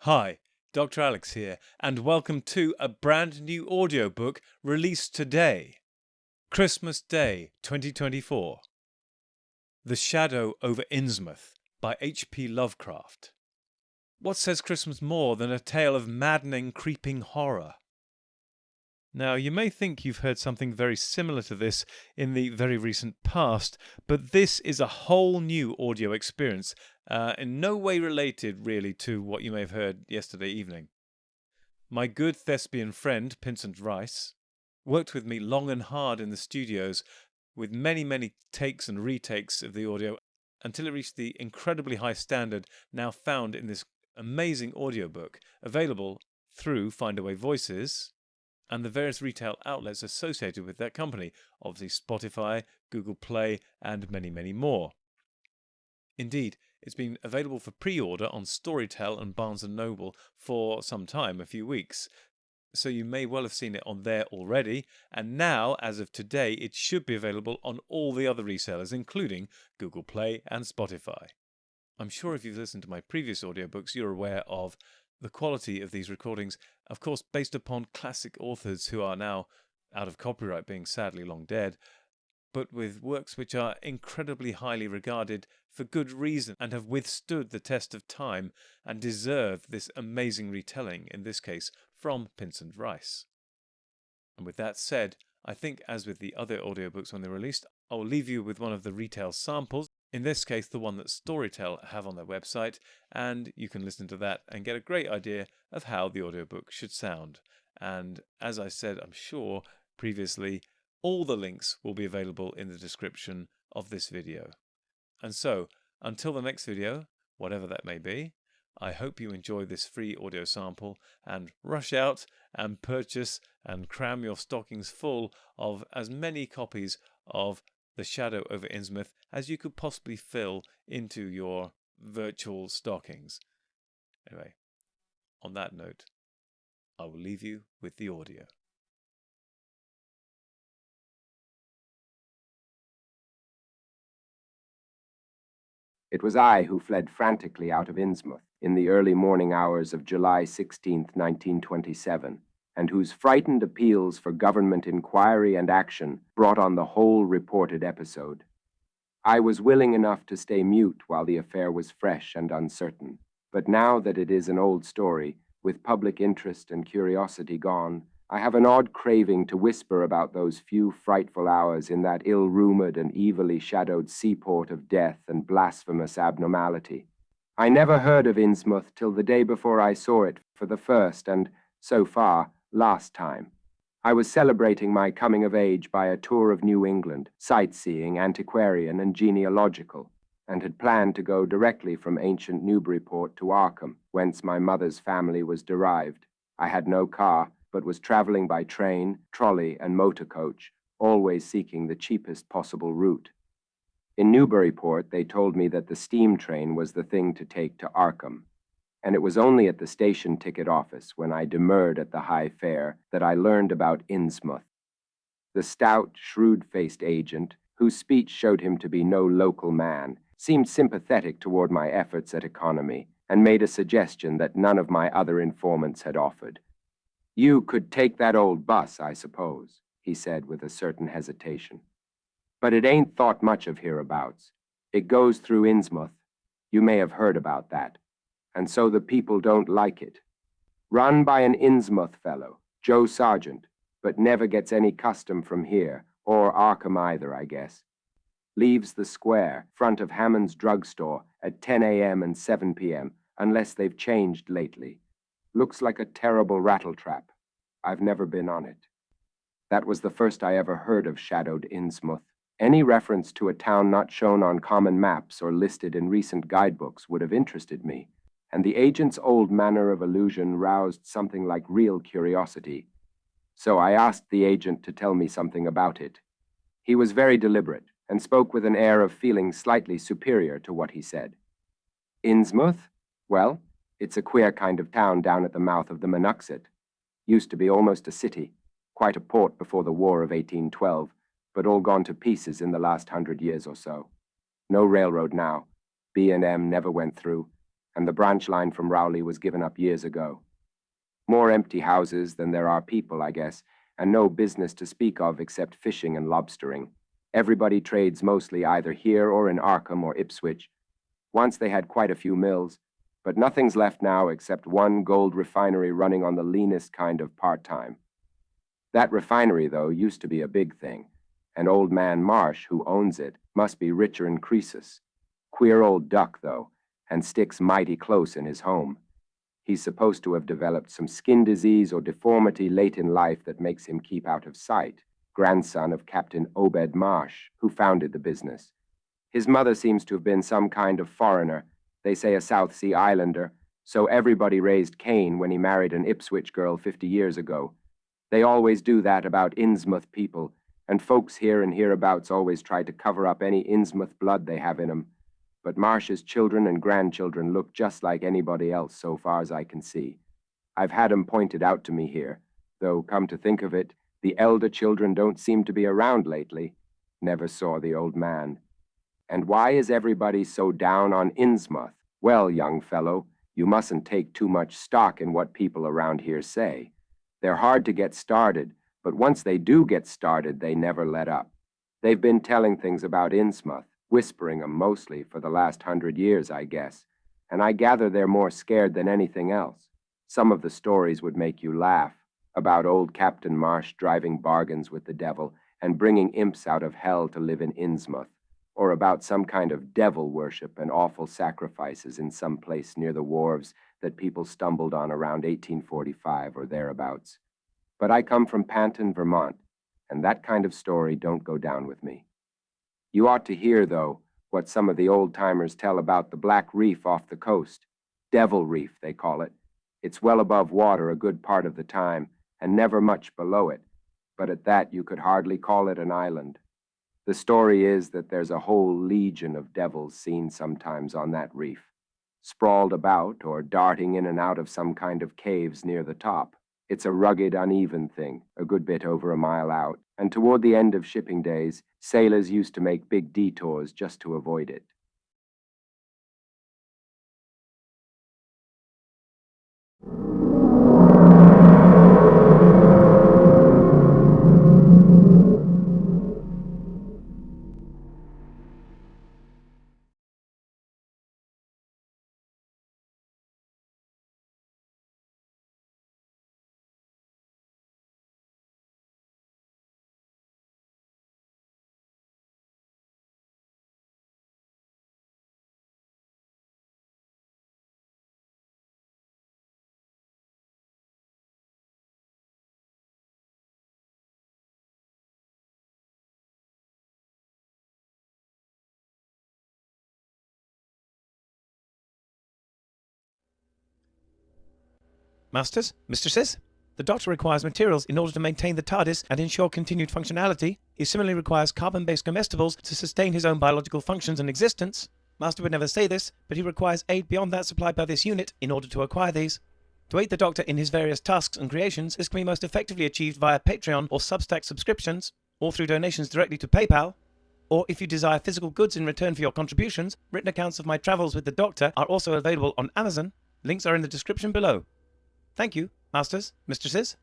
Hi, Dr. Alex here, and welcome to a brand new audiobook released today, Christmas Day 2024. The Shadow over Innsmouth by H.P. Lovecraft. What says Christmas more than a tale of maddening, creeping horror? Now, you may think you've heard something very similar to this in the very recent past, but this is a whole new audio experience, in no way related really to what you may have heard yesterday evening. My good thespian friend, Pincent Vrice, worked with me long and hard in the studios with many takes and retakes of the audio until it reached the incredibly high standard now found in this amazing audiobook, available through Findaway Voices and the various retail outlets associated with that company, obviously Spotify, Google Play, and many more. Indeed, it's been available for pre-order on Storytel and Barnes & Noble for some time, a few weeks, so you may well have seen it on there already, and now, as of today, it should be available on all the other resellers, including Google Play and Spotify. I'm sure if you've listened to my previous audiobooks, you're aware of the quality of these recordings, of course based upon classic authors who are now out of copyright, being sadly long dead, but with works which are incredibly highly regarded for good reason and have withstood the test of time and deserve this amazing retelling, in this case from Pincent Vrice. And with that said, I think as with the other audiobooks when they're released, I will leave you with one of the retail samples, in this case the one that Storytel have on their website, and you can listen to that and get a great idea of how the audiobook should sound. And as I said, I'm sure previously, all the links will be available in the description of this video. And so, until the next video, whatever that may be, I hope you enjoy this free audio sample and rush out and purchase and cram your stockings full of as many copies of The Shadow over Innsmouth as you could possibly fill into your virtual stockings. Anyway, on that note, I will leave you with the audio. It was I who fled frantically out of Innsmouth in the early morning hours of July 16, 1927, and whose frightened appeals for government inquiry and action brought on the whole reported episode. I was willing enough to stay mute while the affair was fresh and uncertain, but now that it is an old story, with public interest and curiosity gone, I have an odd craving to whisper about those few frightful hours in that ill-rumored and evilly shadowed seaport of death and blasphemous abnormality. I never heard of Innsmouth till the day before I saw it for the first and, so far, last time. I was celebrating my coming of age by a tour of New England, sightseeing, antiquarian, and genealogical, and had planned to go directly from ancient Newburyport to Arkham, whence my mother's family was derived. I had no car, but was traveling by train, trolley, and motor coach, always seeking the cheapest possible route. In Newburyport, they told me that the steam train was the thing to take to Arkham, and it was only at the station ticket office, when I demurred at the high fare, that I learned about Innsmouth. The stout, shrewd-faced agent, whose speech showed him to be no local man, seemed sympathetic toward my efforts at economy, and made a suggestion that none of my other informants had offered. "You could take that old bus, I suppose," he said with a certain hesitation. "But it ain't thought much of hereabouts. It goes through Innsmouth. You may have heard about that. And so the people don't like it. Run by an Innsmouth fellow, Joe Sargent, but never gets any custom from here, or Arkham either, I guess. Leaves the square, front of Hammond's drugstore, at 10 a.m. and 7 p.m., unless they've changed lately. Looks like a terrible rattletrap. I've never been on it." That was the first I ever heard of shadowed Innsmouth. Any reference to a town not shown on common maps or listed in recent guidebooks would have interested me, and the agent's old manner of allusion roused something like real curiosity. So I asked the agent to tell me something about it. He was very deliberate, and spoke with an air of feeling slightly superior to what he said. "Innsmouth? Well, it's a queer kind of town down at the mouth of the Monuxet. Used to be almost a city, quite a port before the War of 1812, but all gone to pieces in the last 100 years or so. No railroad now. B&M never went through. and the branch line from Rowley was given up years ago. More empty houses than there are people, I guess, and no business to speak of except fishing and lobstering. Everybody trades mostly either here or in Arkham or Ipswich. Once they had quite a few mills, but nothing's left now except one gold refinery running on the leanest kind of part-time. That refinery, though, used to be a big thing, and old man Marsh, who owns it, must be richer than Croesus. Queer old duck, though, and sticks mighty close in his home. He's supposed to have developed some skin disease or deformity late in life that makes him keep out of sight. Grandson of Captain Obed Marsh, who founded the business. His mother seems to have been some kind of foreigner, they say a South Sea Islander, so everybody raised Cain when he married an Ipswich girl 50 years ago. They always do that about Innsmouth people, and folks here and hereabouts always try to cover up any Innsmouth blood they have in 'em. But Marsh's children and grandchildren look just like anybody else so far as I can see. I've had 'em pointed out to me here, though come to think of it, the elder children don't seem to be around lately. Never saw the old man. And why is everybody so down on Innsmouth? Well, young fellow, you mustn't take too much stock in what people around here say. They're hard to get started, but once they do get started, they never let up. They've been telling things about Innsmouth, whispering 'em mostly for the last 100 years, I guess, and I gather they're more scared than anything else. Some of the stories would make you laugh, about old Captain Marsh driving bargains with the devil and bringing imps out of hell to live in Innsmouth, or about some kind of devil worship and awful sacrifices in some place near the wharves that people stumbled on around 1845 or thereabouts. But I come from Panton, Vermont, and that kind of story don't go down with me. You ought to hear, though, what some of the old-timers tell about the Black Reef off the coast. Devil Reef, they call it. It's well above water a good part of the time, and never much below it, but at that you could hardly call it an island. The story is that there's a whole legion of devils seen sometimes on that reef, sprawled about or darting in and out of some kind of caves near the top. It's a rugged, uneven thing, a good bit over a mile out, and toward the end of shipping days, sailors used to make big detours just to avoid it. Masters, mistresses, the Doctor requires materials in order to maintain the TARDIS and ensure continued functionality. He similarly requires carbon-based comestibles to sustain his own biological functions and existence. Master would never say this, but he requires aid beyond that supplied by this unit in order to acquire these. To aid the Doctor in his various tasks and creations, this can be most effectively achieved via Patreon or Substack subscriptions, or through donations directly to PayPal. Or if you desire physical goods in return for your contributions, written accounts of my travels with the Doctor are also available on Amazon. Links are in the description below. Thank you, Masters, mistresses.